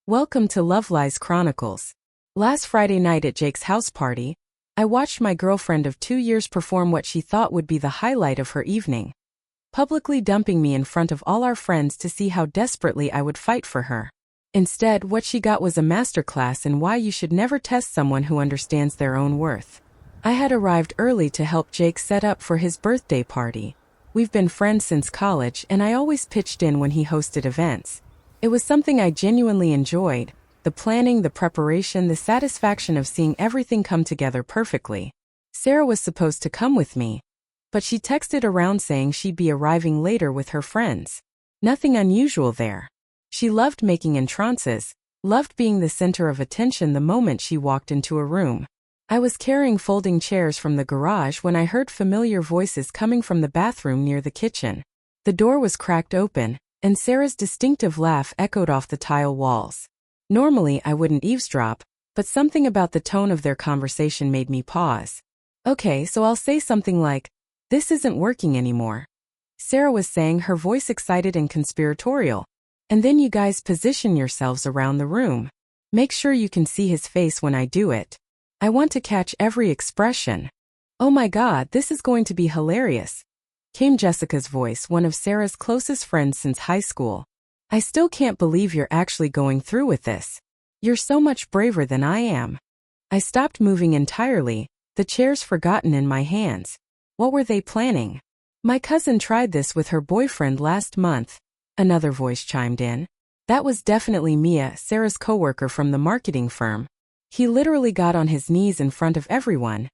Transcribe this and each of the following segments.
Welcome to Love Lies Chronicles. Last Friday night at Jake's house party, I watched my girlfriend of 2 years perform what she thought would be the highlight of her evening, publicly dumping me in front of all our friends to see how desperately I would fight for her. Instead, what she got was a masterclass in why you should never test someone who understands their own worth. I had arrived early to help Jake set up for his birthday party. We've been friends since college, and I always pitched in when he hosted events. It was something I genuinely enjoyed, the planning, the preparation, the satisfaction of seeing everything come together perfectly. Sarah was supposed to come with me, but she texted around saying she'd be arriving later with her friends. Nothing unusual there. She loved making entrances, loved being the center of attention the moment she walked into a room. I was carrying folding chairs from the garage when I heard familiar voices coming from the bathroom near the kitchen. The door was cracked open, and Sarah's distinctive laugh echoed off the tile walls. Normally I wouldn't eavesdrop, but something about the tone of their conversation made me pause. Okay, so I'll say something like, "This isn't working anymore," Sarah was saying, her voice excited and conspiratorial. "And then you guys position yourselves around the room. Make sure you can see his face when I do it. I want to catch every expression." "Oh my God, this is going to be hilarious," came Jessica's voice, one of Sarah's closest friends since high school. "I still can't believe you're actually going through with this. You're so much braver than I am." I stopped moving entirely, the chairs forgotten in my hands. What were they planning? "My cousin tried this with her boyfriend last month," another voice chimed in. That was definitely Mia, Sarah's coworker from the marketing firm. "He literally got on his knees in front of everyone,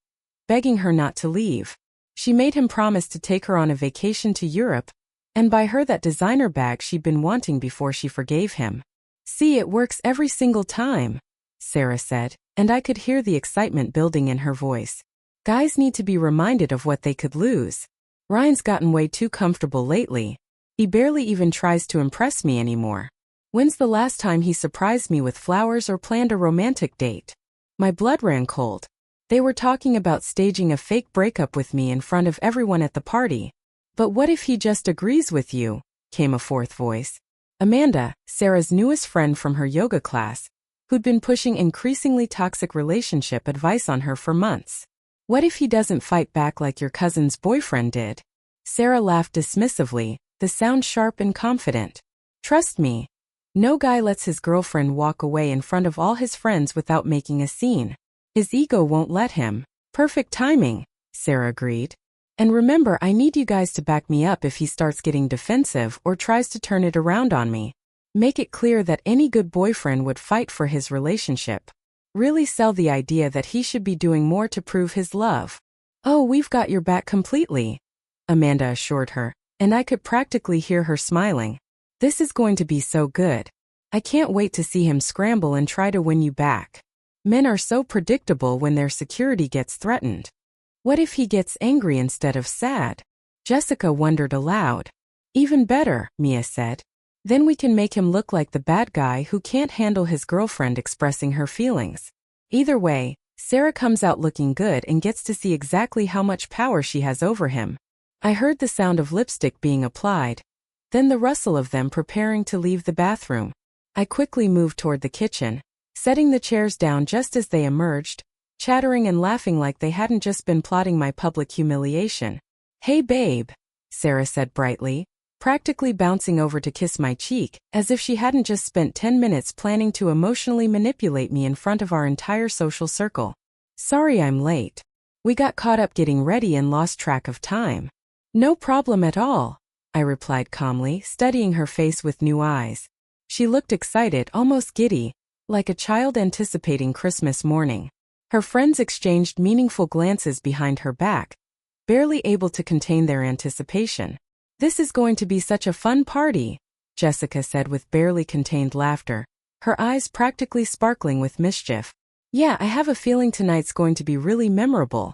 begging her not to leave. She made him promise to take her on a vacation to Europe and buy her that designer bag she'd been wanting before she forgave him." "See, it works every single time," Sarah said, and I could hear the excitement building in her voice. "Guys need to be reminded of what they could lose. Ryan's gotten way too comfortable lately. He barely even tries to impress me anymore. When's the last time he surprised me with flowers or planned a romantic date?" My blood ran cold. They were talking about staging a fake breakup with me in front of everyone at the party. "But what if he just agrees with you?" came a fourth voice. Amanda, Sarah's newest friend from her yoga class, who'd been pushing increasingly toxic relationship advice on her for months. "What if he doesn't fight back like your cousin's boyfriend did?" Sarah laughed dismissively, the sound sharp and confident. "Trust me, no guy lets his girlfriend walk away in front of all his friends without making a scene. His ego won't let him." "Perfect timing," Sarah agreed. "And remember, I need you guys to back me up if he starts getting defensive or tries to turn it around on me. Make it clear that any good boyfriend would fight for his relationship. Really sell the idea that he should be doing more to prove his love." "Oh, we've got your back completely," Amanda assured her, and I could practically hear her smiling. "This is going to be so good. I can't wait to see him scramble and try to win you back. Men are so predictable when their security gets threatened. What if he gets angry instead of sad?" Jessica wondered aloud. "Even better," Mia said. "Then we can make him look like the bad guy who can't handle his girlfriend expressing her feelings. Either way, Sarah comes out looking good and gets to see exactly how much power she has over him." I heard the sound of lipstick being applied, then the rustle of them preparing to leave the bathroom. I quickly moved toward the kitchen, setting the chairs down just as they emerged, chattering and laughing like they hadn't just been plotting my public humiliation. "Hey babe," Sarah said brightly, practically bouncing over to kiss my cheek, as if she hadn't just spent 10 minutes planning to emotionally manipulate me in front of our entire social circle. "Sorry I'm late. We got caught up getting ready and lost track of time." "No problem at all," I replied calmly, studying her face with new eyes. She looked excited, almost giddy, like a child anticipating Christmas morning. Her friends exchanged meaningful glances behind her back, barely able to contain their anticipation. "This is going to be such a fun party," Jessica said with barely contained laughter, her eyes practically sparkling with mischief. "Yeah, I have a feeling tonight's going to be really memorable,"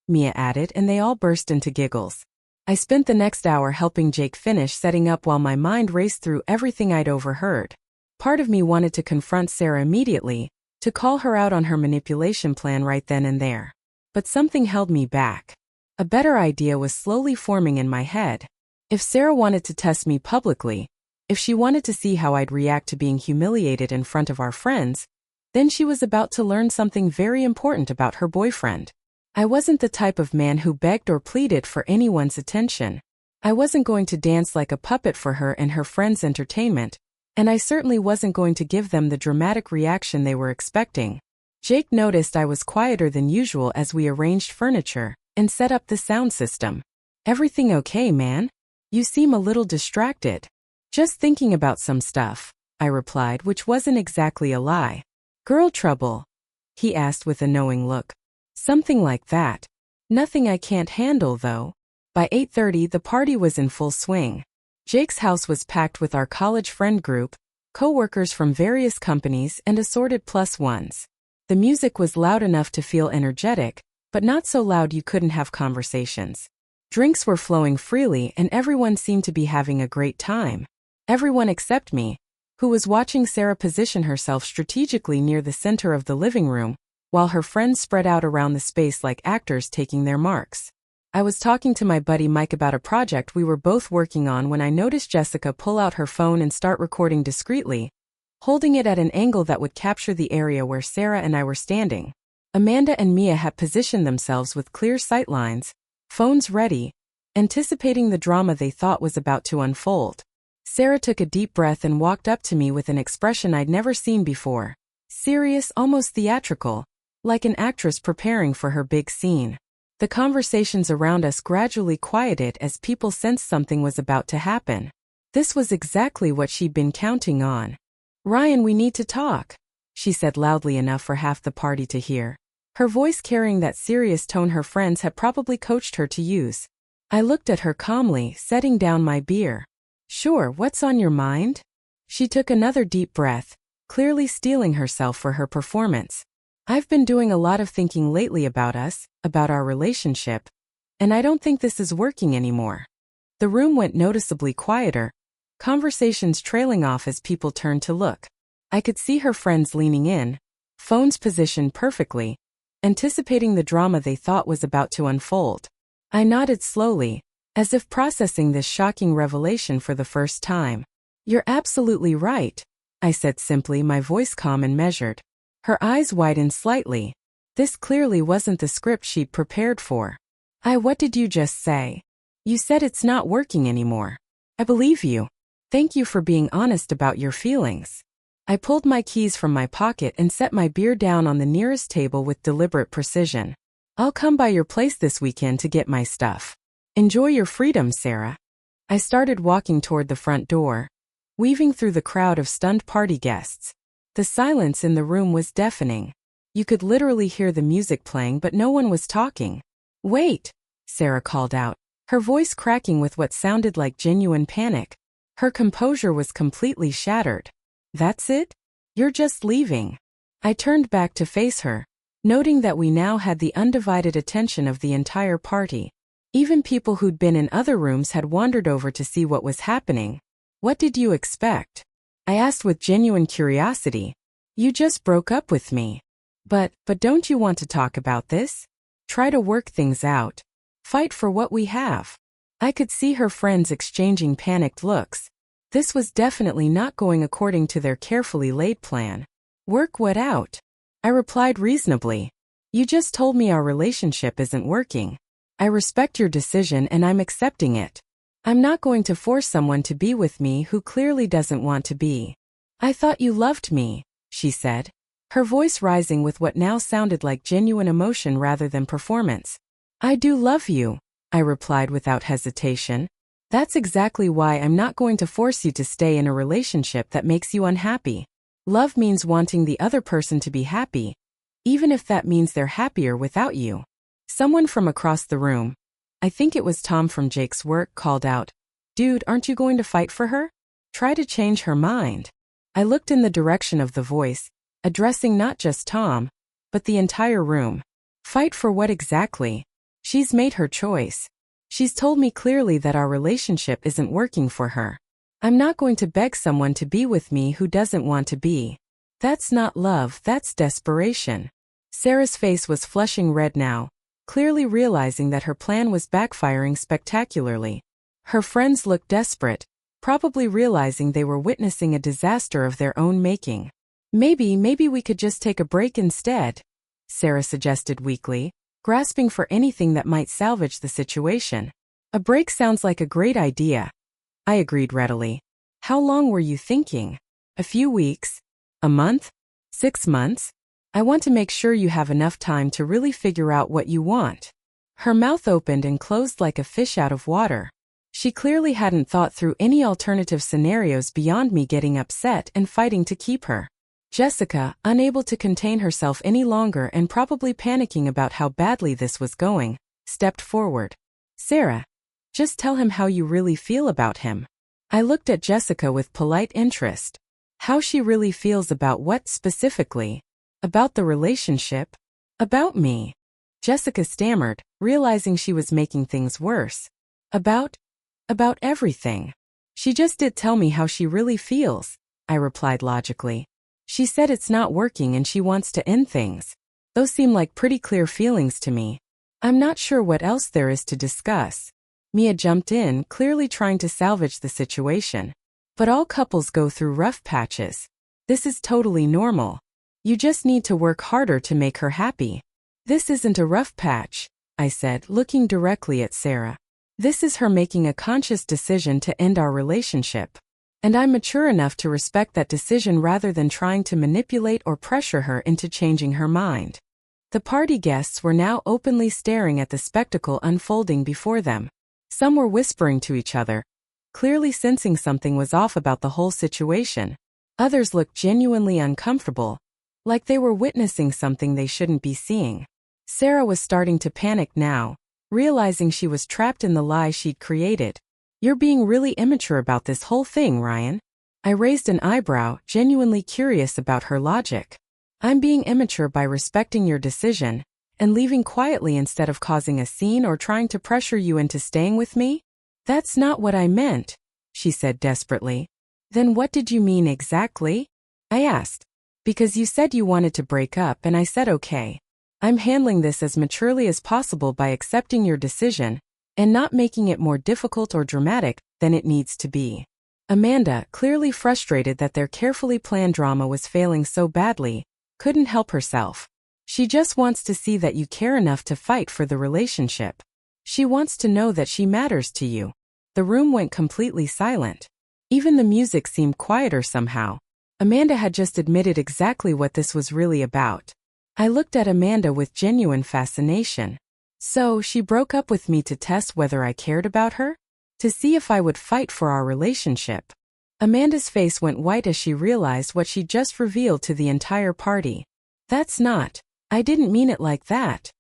Mia added, and they all burst into giggles. I spent the next hour helping Jake finish setting up while my mind raced through everything I'd overheard. Part of me wanted to confront Sarah immediately, to call her out on her manipulation plan right then and there. But something held me back. A better idea was slowly forming in my head. If Sarah wanted to test me publicly, If she wanted to see how I'd react to being humiliated in front of our friends, then she was about to learn something very important about her boyfriend. I wasn't the type of man who begged or pleaded for anyone's attention. I wasn't going to dance like a puppet for her and her friends' entertainment, and I certainly wasn't going to give them the dramatic reaction they were expecting. Jake noticed I was quieter than usual as we arranged furniture and set up the sound system. "Everything okay, man? You seem a little distracted." "Just thinking about some stuff," I replied, which wasn't exactly a lie. "Girl trouble?" he asked with a knowing look. "Something like that. Nothing I can't handle, though." By 8:30, the party was in full swing. Jake's house was packed with our college friend group, co-workers from various companies, and assorted plus ones. The music was loud enough to feel energetic, but not so loud you couldn't have conversations. Drinks were flowing freely and everyone seemed to be having a great time. Everyone except me, who was watching Sarah position herself strategically near the center of the living room, while her friends spread out around the space like actors taking their marks. I was talking to my buddy Mike about a project we were both working on when I noticed Jessica pull out her phone and start recording discreetly, holding it at an angle that would capture the area where Sarah and I were standing. Amanda and Mia had positioned themselves with clear sightlines, phones ready, anticipating the drama they thought was about to unfold. Sarah took a deep breath and walked up to me with an expression I'd never seen before. Serious, almost theatrical, like an actress preparing for her big scene. The conversations around us gradually quieted as people sensed something was about to happen. This was exactly what she'd been counting on. "Ryan, we need to talk," she said loudly enough for half the party to hear, her voice carrying that serious tone her friends had probably coached her to use. I looked at her calmly, setting down my beer. "Sure, what's on your mind?" She took another deep breath, clearly steeling herself for her performance. "I've been doing a lot of thinking lately about us, about our relationship, and I don't think this is working anymore." The room went noticeably quieter, conversations trailing off as people turned to look. I could see her friends leaning in, phones positioned perfectly, anticipating the drama they thought was about to unfold. I nodded slowly, as if processing this shocking revelation for the first time. "You're absolutely right," I said simply, my voice calm and measured. Her eyes widened slightly. This clearly wasn't the script she'd prepared for. What did you just say?" "You said it's not working anymore." "I believe you. Thank you for being honest about your feelings." I pulled my keys from my pocket and set my beer down on the nearest table with deliberate precision. "I'll come by your place this weekend to get my stuff. Enjoy your freedom, Sarah." I started walking toward the front door, weaving through the crowd of stunned party guests. The silence in the room was deafening. You could literally hear the music playing, but no one was talking. "Wait," Sarah called out, her voice cracking with what sounded like genuine panic. Her composure was completely shattered. "That's it? You're just leaving?" I turned back to face her, noting that we now had the undivided attention of the entire party. Even people who'd been in other rooms had wandered over to see what was happening. "What did you expect?" I asked with genuine curiosity. "You just broke up with me. But don't you want to talk about this? Try to work things out. Fight for what we have." I could see her friends exchanging panicked looks. This was definitely not going according to their carefully laid plan. "Work what out?" I replied reasonably. "You just told me our relationship isn't working. I respect your decision and I'm accepting it. I'm not going to force someone to be with me who clearly doesn't want to be." "I thought you loved me," she said, her voice rising with what now sounded like genuine emotion rather than performance. "I do love you," I replied without hesitation. "That's exactly why I'm not going to force you to stay in a relationship that makes you unhappy. Love means wanting the other person to be happy, even if that means they're happier without you." Someone from across the room, I think it was Tom from Jake's work, called out, "Dude, aren't you going to fight for her? Try to change her mind." I looked in the direction of the voice, addressing not just Tom, but the entire room. "Fight for what exactly? She's made her choice. She's told me clearly that our relationship isn't working for her. I'm not going to beg someone to be with me who doesn't want to be. That's not love, that's desperation." Sarah's face was flushing red now, clearly realizing that her plan was backfiring spectacularly. Her friends looked desperate, probably realizing they were witnessing a disaster of their own making. Maybe we could just take a break instead, Sarah suggested weakly, grasping for anything that might salvage the situation. A break sounds like a great idea, I agreed readily. How long were you thinking? A few weeks? A month? 6 months? I want to make sure you have enough time to really figure out what you want. Her mouth opened and closed like a fish out of water. She clearly hadn't thought through any alternative scenarios beyond me getting upset and fighting to keep her. Jessica, unable to contain herself any longer and probably panicking about how badly this was going, stepped forward. Sarah, just tell him how you really feel about him. I looked at Jessica with polite interest. How she really feels about what specifically? About the relationship? About me? Jessica stammered, realizing she was making things worse. About everything. She just did tell me how she really feels, I replied logically. She said it's not working and she wants to end things. Those seem like pretty clear feelings to me. I'm not sure what else there is to discuss. Mia jumped in, clearly trying to salvage the situation. But all couples go through rough patches. This is totally normal. You just need to work harder to make her happy. This isn't a rough patch, I said, looking directly at Sarah. This is her making a conscious decision to end our relationship. And I'm mature enough to respect that decision rather than trying to manipulate or pressure her into changing her mind. The party guests were now openly staring at the spectacle unfolding before them. Some were whispering to each other, clearly sensing something was off about the whole situation. Others looked genuinely uncomfortable, like they were witnessing something they shouldn't be seeing. Sarah was starting to panic now, realizing she was trapped in the lie she'd created. You're being really immature about this whole thing, Ryan. I raised an eyebrow, genuinely curious about her logic. I'm being immature by respecting your decision and leaving quietly instead of causing a scene or trying to pressure you into staying with me? That's not what I meant, she said desperately. Then what did you mean exactly? I asked. Because you said you wanted to break up and I said okay. I'm handling this as maturely as possible by accepting your decision and not making it more difficult or dramatic than it needs to be. Amanda, clearly frustrated that their carefully planned drama was failing so badly, couldn't help herself. She just wants to see that you care enough to fight for the relationship. She wants to know that she matters to you. The room went completely silent. Even the music seemed quieter somehow. Amanda had just admitted exactly what this was really about. I looked at Amanda with genuine fascination. So, she broke up with me to test whether I cared about her? To see if I would fight for our relationship. Amanda's face went white as she realized what she just revealed to the entire party. I didn't mean it like that.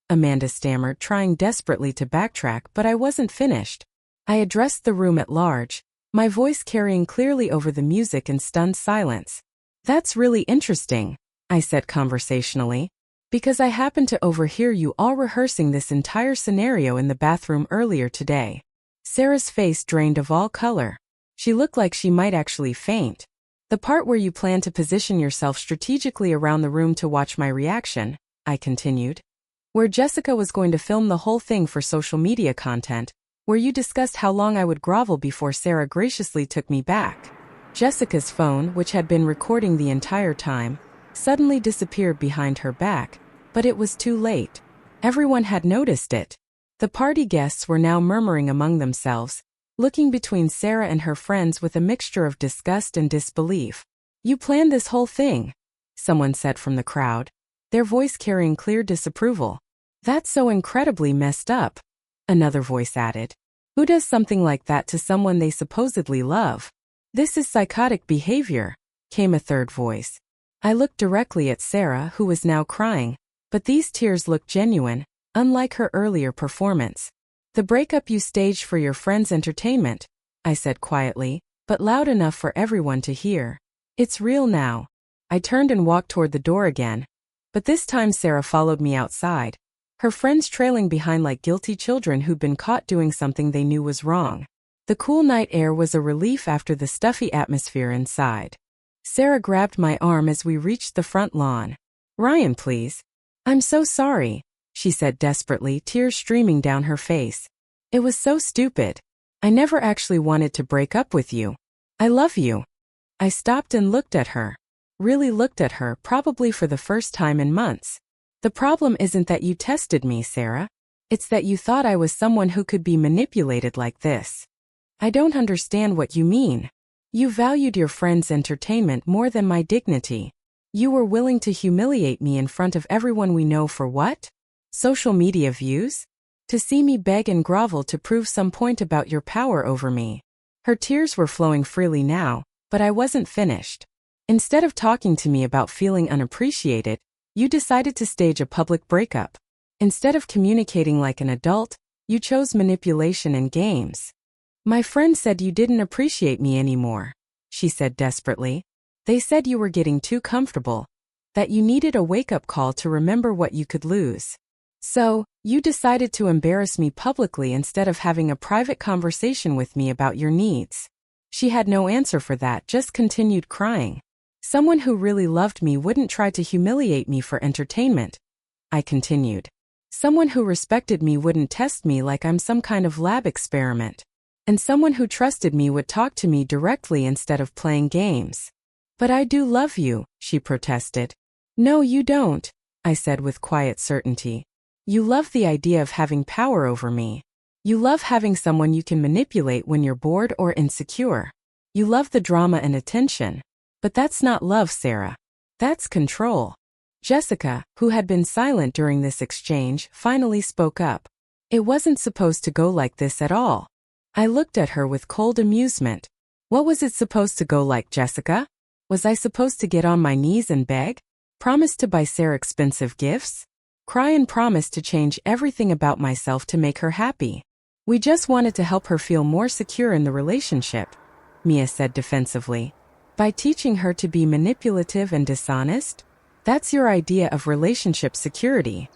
Amanda stammered, trying desperately to backtrack, but I wasn't finished. I addressed the room at large, my voice carrying clearly over the music and stunned silence. That's really interesting, I said conversationally. Because I happened to overhear you all rehearsing this entire scenario in the bathroom earlier today. Sarah's face drained of all color. She looked like she might actually faint. The part where you plan to position yourself strategically around the room to watch my reaction, I continued. Where Jessica was going to film the whole thing for social media content, where you discussed how long I would grovel before Sarah graciously took me back. Jessica's phone, which had been recording the entire time, suddenly disappeared behind her back, but it was too late. Everyone had noticed it. The party guests were now murmuring among themselves, looking between Sarah and her friends with a mixture of disgust and disbelief. You planned this whole thing, someone said from the crowd, their voice carrying clear disapproval. That's so incredibly messed up, another voice added. Who does something like that to someone they supposedly love? This is psychotic behavior, came a third voice. I looked directly at Sarah, who was now crying, but these tears looked genuine, unlike her earlier performance. The breakup you staged for your friend's entertainment, I said quietly, but loud enough for everyone to hear. It's real now. I turned and walked toward the door again, but this time Sarah followed me outside, her friends trailing behind like guilty children who'd been caught doing something they knew was wrong. The cool night air was a relief after the stuffy atmosphere inside. Sarah grabbed my arm as we reached the front lawn. Ryan, please. I'm so sorry, she said desperately, tears streaming down her face. It was so stupid. I never actually wanted to break up with you. I love you. I stopped and looked at her. Really looked at her, probably for the first time in months. The problem isn't that you tested me, Sarah. It's that you thought I was someone who could be manipulated like this. I don't understand what you mean. You valued your friend's entertainment more than my dignity. You were willing to humiliate me in front of everyone we know for what? Social media views? To see me beg and grovel to prove some point about your power over me. Her tears were flowing freely now, but I wasn't finished. Instead of talking to me about feeling unappreciated, you decided to stage a public breakup. Instead of communicating like an adult, you chose manipulation and games. My friend said you didn't appreciate me anymore, she said desperately. They said you were getting too comfortable, that you needed a wake-up call to remember what you could lose. So, you decided to embarrass me publicly instead of having a private conversation with me about your needs. She had no answer for that, just continued crying. Someone who really loved me wouldn't try to humiliate me for entertainment, I continued. Someone who respected me wouldn't test me like I'm some kind of lab experiment. And someone who trusted me would talk to me directly instead of playing games. But I do love you, she protested. No, you don't, I said with quiet certainty. You love the idea of having power over me. You love having someone you can manipulate when you're bored or insecure. You love the drama and attention. But that's not love, Sarah. That's control. Jessica, who had been silent during this exchange, finally spoke up. It wasn't supposed to go like this at all. I looked at her with cold amusement. What was it supposed to go like, Jessica? Was I supposed to get on my knees and beg? Promise to buy Sarah expensive gifts? Cry and promise to change everything about myself to make her happy? We just wanted to help her feel more secure in the relationship, Mia said defensively. By teaching her to be manipulative and dishonest? That's your idea of relationship security.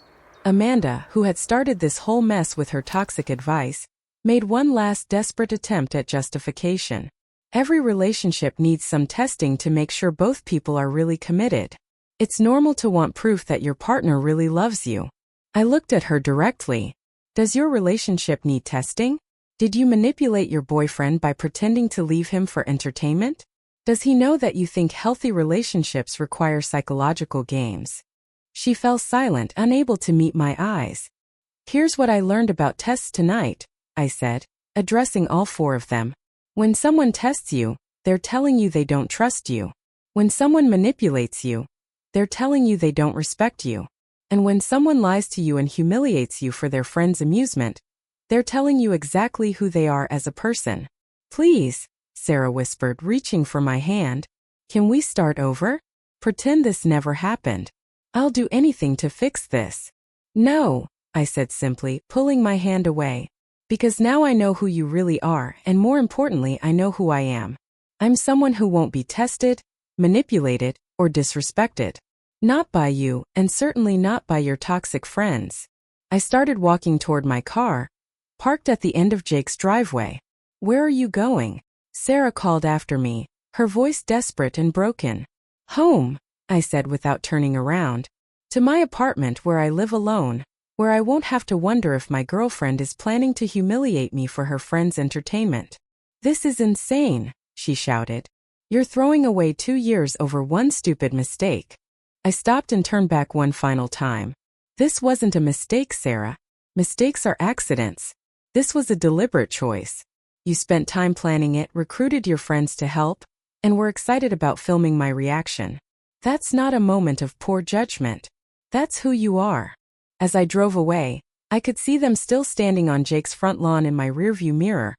Amanda, who had started this whole mess with her toxic advice, made one last desperate attempt at justification. Every relationship needs some testing to make sure both people are really committed. It's normal to want proof that your partner really loves you. I looked at her directly. Does your relationship need testing? Did you manipulate your boyfriend by pretending to leave him for entertainment? Does he know that you think healthy relationships require psychological games? She fell silent, unable to meet my eyes. Here's what I learned about tests tonight, I said, addressing all four of them. When someone tests you, they're telling you they don't trust you. When someone manipulates you, they're telling you they don't respect you. And when someone lies to you and humiliates you for their friend's amusement, they're telling you exactly who they are as a person. Please, Sarah whispered, reaching for my hand. Can we start over? Pretend this never happened. I'll do anything to fix this. No, I said simply, pulling my hand away. Because now I know who you really are, and more importantly, I know who I am. I'm someone who won't be tested, manipulated, or disrespected. Not by you, and certainly not by your toxic friends. I started walking toward my car, parked at the end of Jake's driveway. Where are you going? Sarah called after me, her voice desperate and broken. Home, I said without turning around. To my apartment where I live alone, where I won't have to wonder if my girlfriend is planning to humiliate me for her friend's entertainment. This is insane, she shouted. You're throwing away 2 years over one stupid mistake. I stopped and turned back one final time. This wasn't a mistake, Sarah. Mistakes are accidents. This was a deliberate choice. You spent time planning it, recruited your friends to help, and were excited about filming my reaction. That's not a moment of poor judgment. That's who you are. As I drove away, I could see them still standing on Jake's front lawn in my rearview mirror,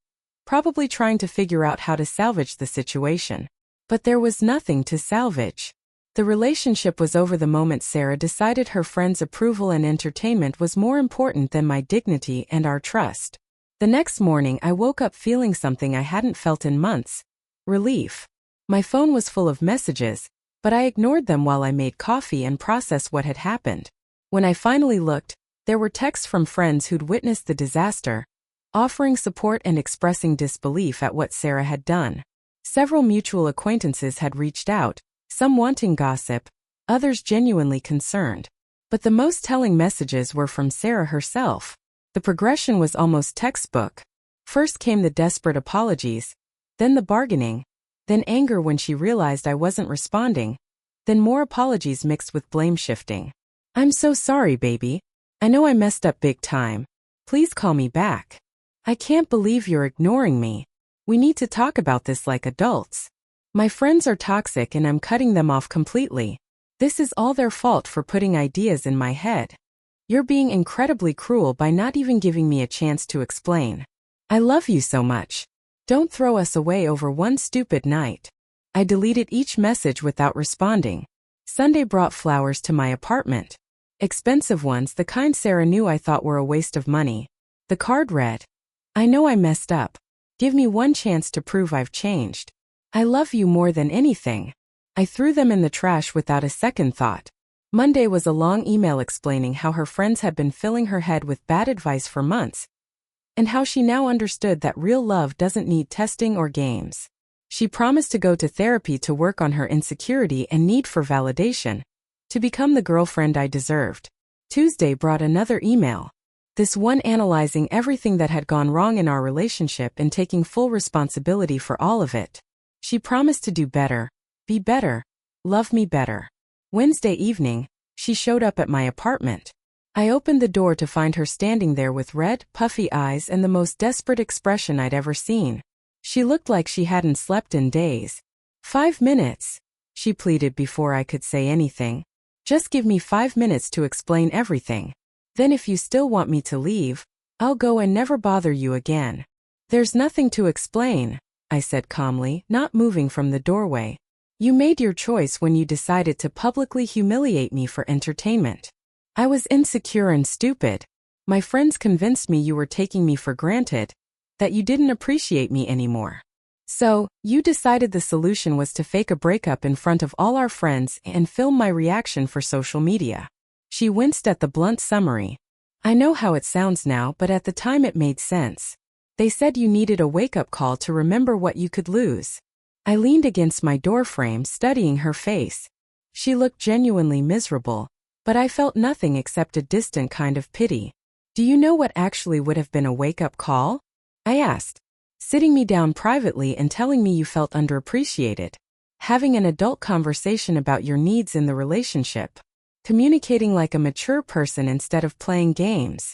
probably trying to figure out how to salvage the situation. But there was nothing to salvage. The relationship was over the moment Sarah decided her friend's approval and entertainment was more important than my dignity and our trust. The next morning I woke up feeling something I hadn't felt in months. Relief. My phone was full of messages, but I ignored them while I made coffee and processed what had happened. When I finally looked, there were texts from friends who'd witnessed the disaster, offering support and expressing disbelief at what Sarah had done. Several mutual acquaintances had reached out, some wanting gossip, others genuinely concerned. But the most telling messages were from Sarah herself. The progression was almost textbook. First came the desperate apologies, then the bargaining, then anger when she realized I wasn't responding, then more apologies mixed with blame shifting. I'm so sorry, baby. I know I messed up big time. Please call me back. I can't believe you're ignoring me. We need to talk about this like adults. My friends are toxic and I'm cutting them off completely. This is all their fault for putting ideas in my head. You're being incredibly cruel by not even giving me a chance to explain. I love you so much. Don't throw us away over one stupid night. I deleted each message without responding. Sunday brought flowers to my apartment. Expensive ones, the kind Sarah knew I thought were a waste of money. The card read, I know I messed up. Give me one chance to prove I've changed. I love you more than anything. I threw them in the trash without a second thought. Monday was a long email explaining how her friends had been filling her head with bad advice for months, and how she now understood that real love doesn't need testing or games. She promised to go to therapy to work on her insecurity and need for validation, to become the girlfriend I deserved. Tuesday brought another email. This one analyzing everything that had gone wrong in our relationship and taking full responsibility for all of it. She promised to do better, be better, love me better. Wednesday evening, she showed up at my apartment. I opened the door to find her standing there with red, puffy eyes and the most desperate expression I'd ever seen. She looked like she hadn't slept in days. 5 minutes, she pleaded before I could say anything. Just give me 5 minutes to explain everything. Then if you still want me to leave, I'll go and never bother you again. There's nothing to explain, I said calmly, not moving from the doorway. You made your choice when you decided to publicly humiliate me for entertainment. I was insecure and stupid. My friends convinced me you were taking me for granted, that you didn't appreciate me anymore. So, you decided the solution was to fake a breakup in front of all our friends and film my reaction for social media. She winced at the blunt summary. I know how it sounds now, but at the time it made sense. They said you needed a wake-up call to remember what you could lose. I leaned against my doorframe, studying her face. She looked genuinely miserable, but I felt nothing except a distant kind of pity. Do you know what actually would have been a wake-up call? I asked. Sitting me down privately and telling me you felt underappreciated. Having an adult conversation about your needs in the relationship. Communicating like a mature person instead of playing games.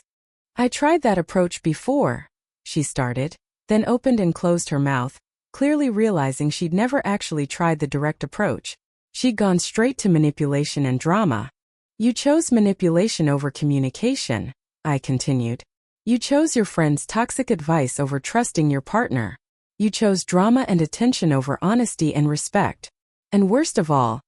I tried that approach before, she started, then opened and closed her mouth, clearly realizing she'd never actually tried the direct approach. She'd gone straight to manipulation and drama. You chose manipulation over communication, I continued. You chose your friend's toxic advice over trusting your partner. You chose drama and attention over honesty and respect. And worst of all,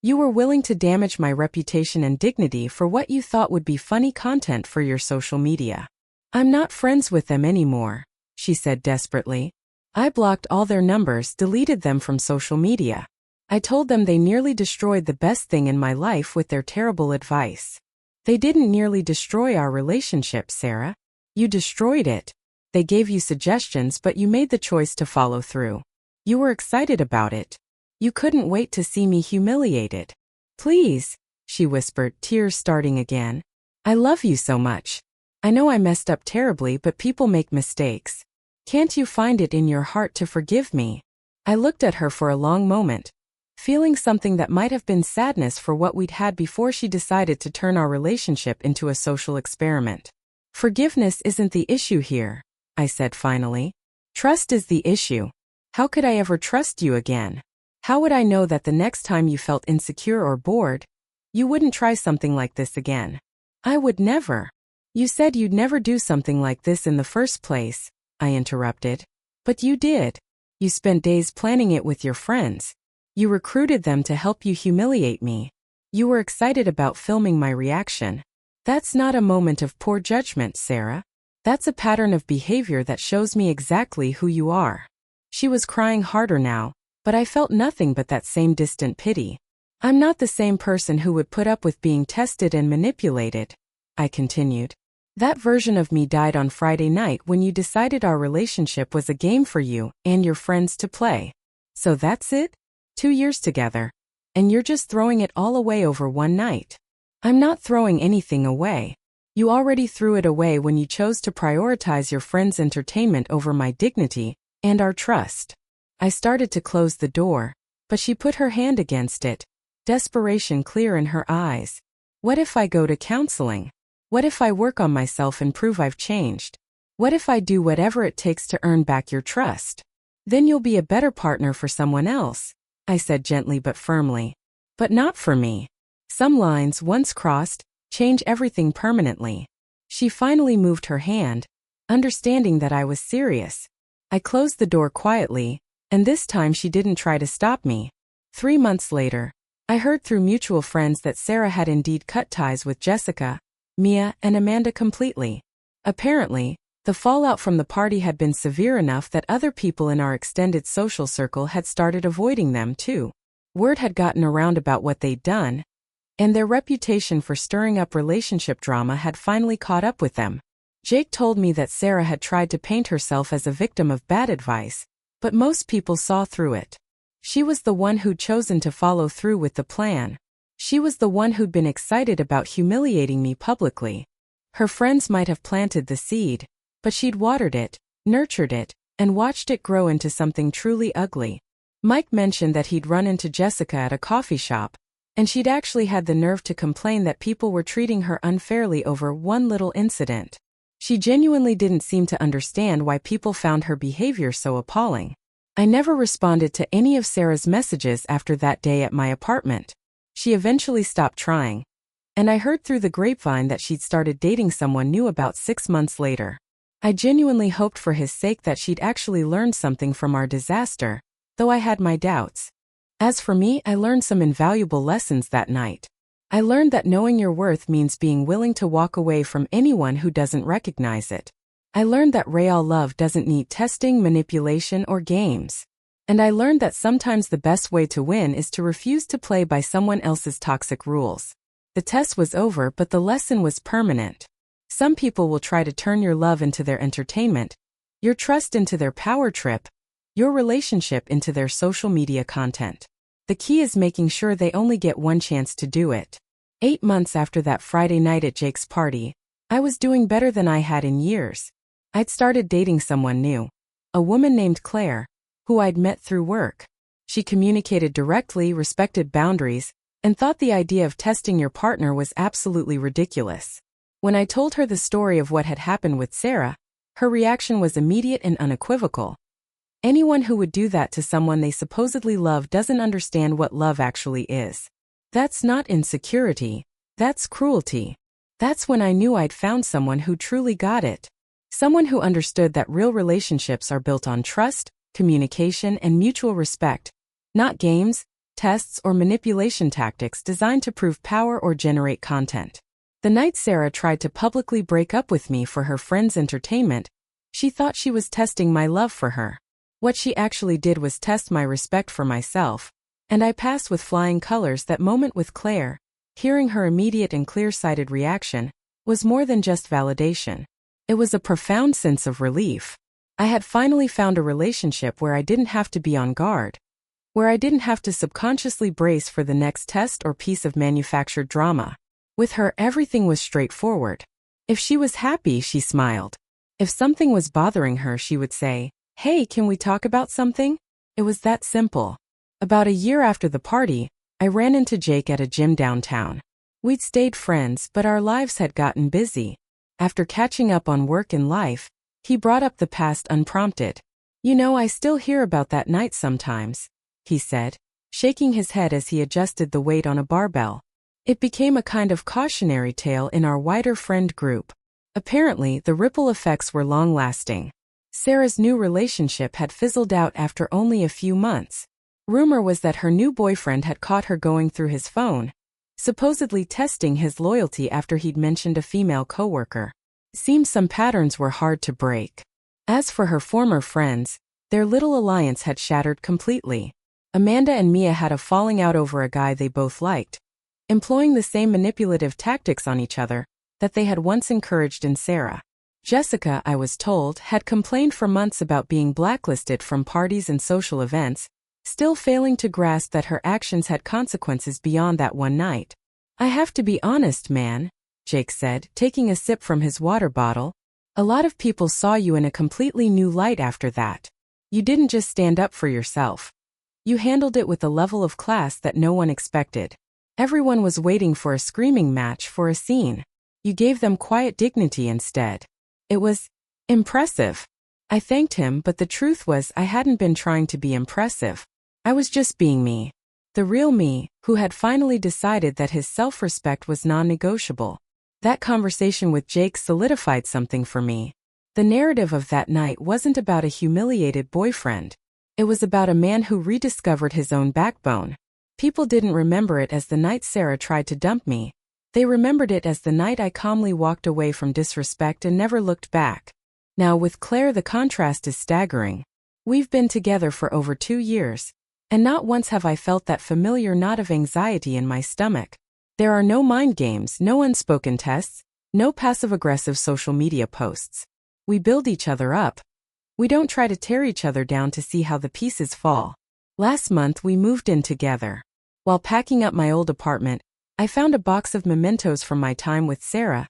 you were willing to damage my reputation and dignity for what you thought would be funny content for your social media. I'm not friends with them anymore, she said desperately. I blocked all their numbers, deleted them from social media. I told them they nearly destroyed the best thing in my life with their terrible advice. They didn't nearly destroy our relationship, Sarah. You destroyed it. They gave you suggestions, but you made the choice to follow through. You were excited about it. You couldn't wait to see me humiliated. Please, she whispered, tears starting again. I love you so much. I know I messed up terribly, but people make mistakes. Can't you find it in your heart to forgive me? I looked at her for a long moment, feeling something that might have been sadness for what we'd had before she decided to turn our relationship into a social experiment. Forgiveness isn't the issue here, I said finally. Trust is the issue. How could I ever trust you again? How would I know that the next time you felt insecure or bored, you wouldn't try something like this again? I would never. You said you'd never do something like this in the first place, I interrupted. But you did. You spent days planning it with your friends. You recruited them to help you humiliate me. You were excited about filming my reaction. That's not a moment of poor judgment, Sarah. That's a pattern of behavior that shows me exactly who you are. She was crying harder now, but I felt nothing but that same distant pity. I'm not the same person who would put up with being tested and manipulated, I continued. That version of me died on Friday night when you decided our relationship was a game for you and your friends to play. So that's it? 2 years together. And you're just throwing it all away over one night. I'm not throwing anything away. You already threw it away when you chose to prioritize your friend's entertainment over my dignity and our trust. I started to close the door, but she put her hand against it, desperation clear in her eyes. What if I go to counseling? What if I work on myself and prove I've changed? What if I do whatever it takes to earn back your trust? Then you'll be a better partner for someone else, I said gently but firmly. But not for me. Some lines, once crossed, change everything permanently. She finally moved her hand, understanding that I was serious. I closed the door quietly, and this time she didn't try to stop me. 3 months later, I heard through mutual friends that Sarah had indeed cut ties with Jessica, Mia, and Amanda completely. Apparently, the fallout from the party had been severe enough that other people in our extended social circle had started avoiding them too. Word had gotten around about what they'd done, and their reputation for stirring up relationship drama had finally caught up with them. Jake told me that Sarah had tried to paint herself as a victim of bad advice, but most people saw through it. She was the one who'd chosen to follow through with the plan. She was the one who'd been excited about humiliating me publicly. Her friends might have planted the seed, but she'd watered it, nurtured it, and watched it grow into something truly ugly. Mike mentioned that he'd run into Jessica at a coffee shop, and she'd actually had the nerve to complain that people were treating her unfairly over one little incident. She genuinely didn't seem to understand why people found her behavior so appalling. I never responded to any of Sarah's messages after that day at my apartment. She eventually stopped trying, and I heard through the grapevine that she'd started dating someone new about 6 months later. I genuinely hoped for his sake that she'd actually learned something from our disaster, though I had my doubts. As for me, I learned some invaluable lessons that night. I learned that knowing your worth means being willing to walk away from anyone who doesn't recognize it. I learned that real love doesn't need testing, manipulation, or games. And I learned that sometimes the best way to win is to refuse to play by someone else's toxic rules. The test was over, but the lesson was permanent. Some people will try to turn your love into their entertainment, your trust into their power trip, your relationship into their social media content. The key is making sure they only get one chance to do it. 8 months after that Friday night at Jake's party, I was doing better than I had in years. I'd started dating someone new, a woman named Claire, who I'd met through work. She communicated directly, respected boundaries, and thought the idea of testing your partner was absolutely ridiculous. When I told her the story of what had happened with Sarah, her reaction was immediate and unequivocal. Anyone who would do that to someone they supposedly love doesn't understand what love actually is. That's not insecurity, that's cruelty. That's when I knew I'd found someone who truly got it. Someone who understood that real relationships are built on trust, communication, and mutual respect, not games, tests, or manipulation tactics designed to prove power or generate content. The night Sarah tried to publicly break up with me for her friend's entertainment, she thought she was testing my love for her. What she actually did was test my respect for myself, and I passed with flying colors. That moment with Claire, hearing her immediate and clear-sighted reaction, was more than just validation. It was a profound sense of relief. I had finally found a relationship where I didn't have to be on guard, where I didn't have to subconsciously brace for the next test or piece of manufactured drama. With her, everything was straightforward. If she was happy, she smiled. If something was bothering her, she would say, "Hey, can we talk about something?" It was that simple. About a year after the party, I ran into Jake at a gym downtown. We'd stayed friends, but our lives had gotten busy. After catching up on work and life, he brought up the past unprompted. "You know, I still hear about that night sometimes," he said, shaking his head as he adjusted the weight on a barbell. It became a kind of cautionary tale in our wider friend group. Apparently, the ripple effects were long-lasting. Sarah's new relationship had fizzled out after only a few months. Rumor was that her new boyfriend had caught her going through his phone, supposedly testing his loyalty after he'd mentioned a female coworker. Seemed some patterns were hard to break. As for her former friends, their little alliance had shattered completely. Amanda and Mia had a falling out over a guy they both liked, employing the same manipulative tactics on each other that they had once encouraged in Sarah. Jessica, I was told, had complained for months about being blacklisted from parties and social events, still failing to grasp that her actions had consequences beyond that one night. "I have to be honest, man. Jake said, taking a sip from his water bottle. A lot of people saw you in a completely new light after that. You didn't just stand up for yourself. You handled it with a level of class that no one expected. Everyone was waiting for a screaming match, for a scene. You gave them quiet dignity instead. It was impressive. I thanked him, but the truth was I hadn't been trying to be impressive. I was just being me. The real me, who had finally decided that his self-respect was non-negotiable. That conversation with Jake solidified something for me. The narrative of that night wasn't about a humiliated boyfriend. It was about a man who rediscovered his own backbone. People didn't remember it as the night Sarah tried to dump me. They remembered it as the night I calmly walked away from disrespect and never looked back. Now with Claire, the contrast is staggering. We've been together for over 2 years. And not once have I felt that familiar knot of anxiety in my stomach. There are no mind games, no unspoken tests, no passive-aggressive social media posts. We build each other up. We don't try to tear each other down to see how the pieces fall. Last month we moved in together. While packing up my old apartment, I found a box of mementos from my time with Sarah.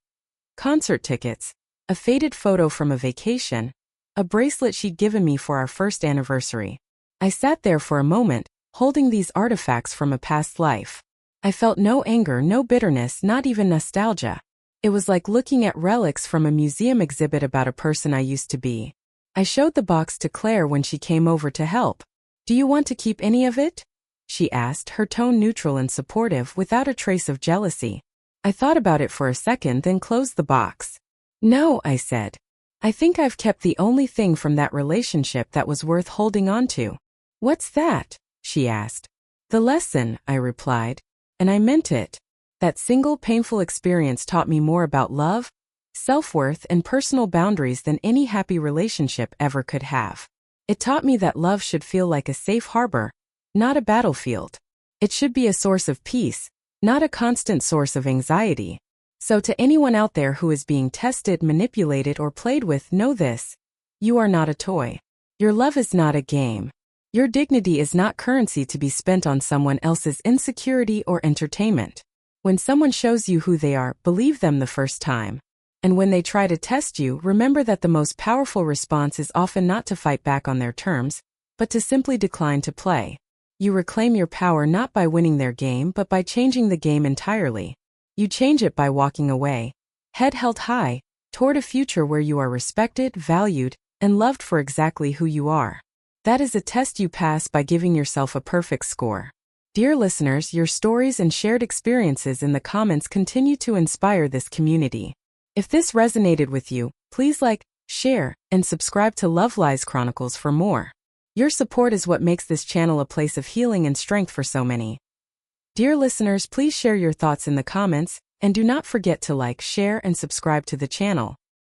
Concert tickets, a faded photo from a vacation, a bracelet she'd given me for our first anniversary. I sat there for a moment, holding these artifacts from a past life. I felt no anger, no bitterness, not even nostalgia. It was like looking at relics from a museum exhibit about a person I used to be. I showed the box to Claire when she came over to help. "Do you want to keep any of it?" she asked, her tone neutral and supportive without a trace of jealousy. I thought about it for a second, then closed the box. "No," I said. "I think I've kept the only thing from that relationship that was worth holding on to." "What's that?" she asked. "The lesson," I replied. And I meant it. That single painful experience taught me more about love, self-worth, and personal boundaries than any happy relationship ever could have. It taught me that love should feel like a safe harbor, not a battlefield. It should be a source of peace, not a constant source of anxiety. So to anyone out there who is being tested, manipulated, or played with, know this. You are not a toy. Your love is not a game. Your dignity is not currency to be spent on someone else's insecurity or entertainment. When someone shows you who they are, believe them the first time. And when they try to test you, remember that the most powerful response is often not to fight back on their terms, but to simply decline to play. You reclaim your power not by winning their game, but by changing the game entirely. You change it by walking away, head held high, toward a future where you are respected, valued, and loved for exactly who you are. That is a test you pass by giving yourself a perfect score. Dear listeners, your stories and shared experiences in the comments continue to inspire this community. If this resonated with you, please like, share, and subscribe to Love Lies Chronicles for more. Your support is what makes this channel a place of healing and strength for so many. Dear listeners, please share your thoughts in the comments, and do not forget to like, share, and subscribe to the channel.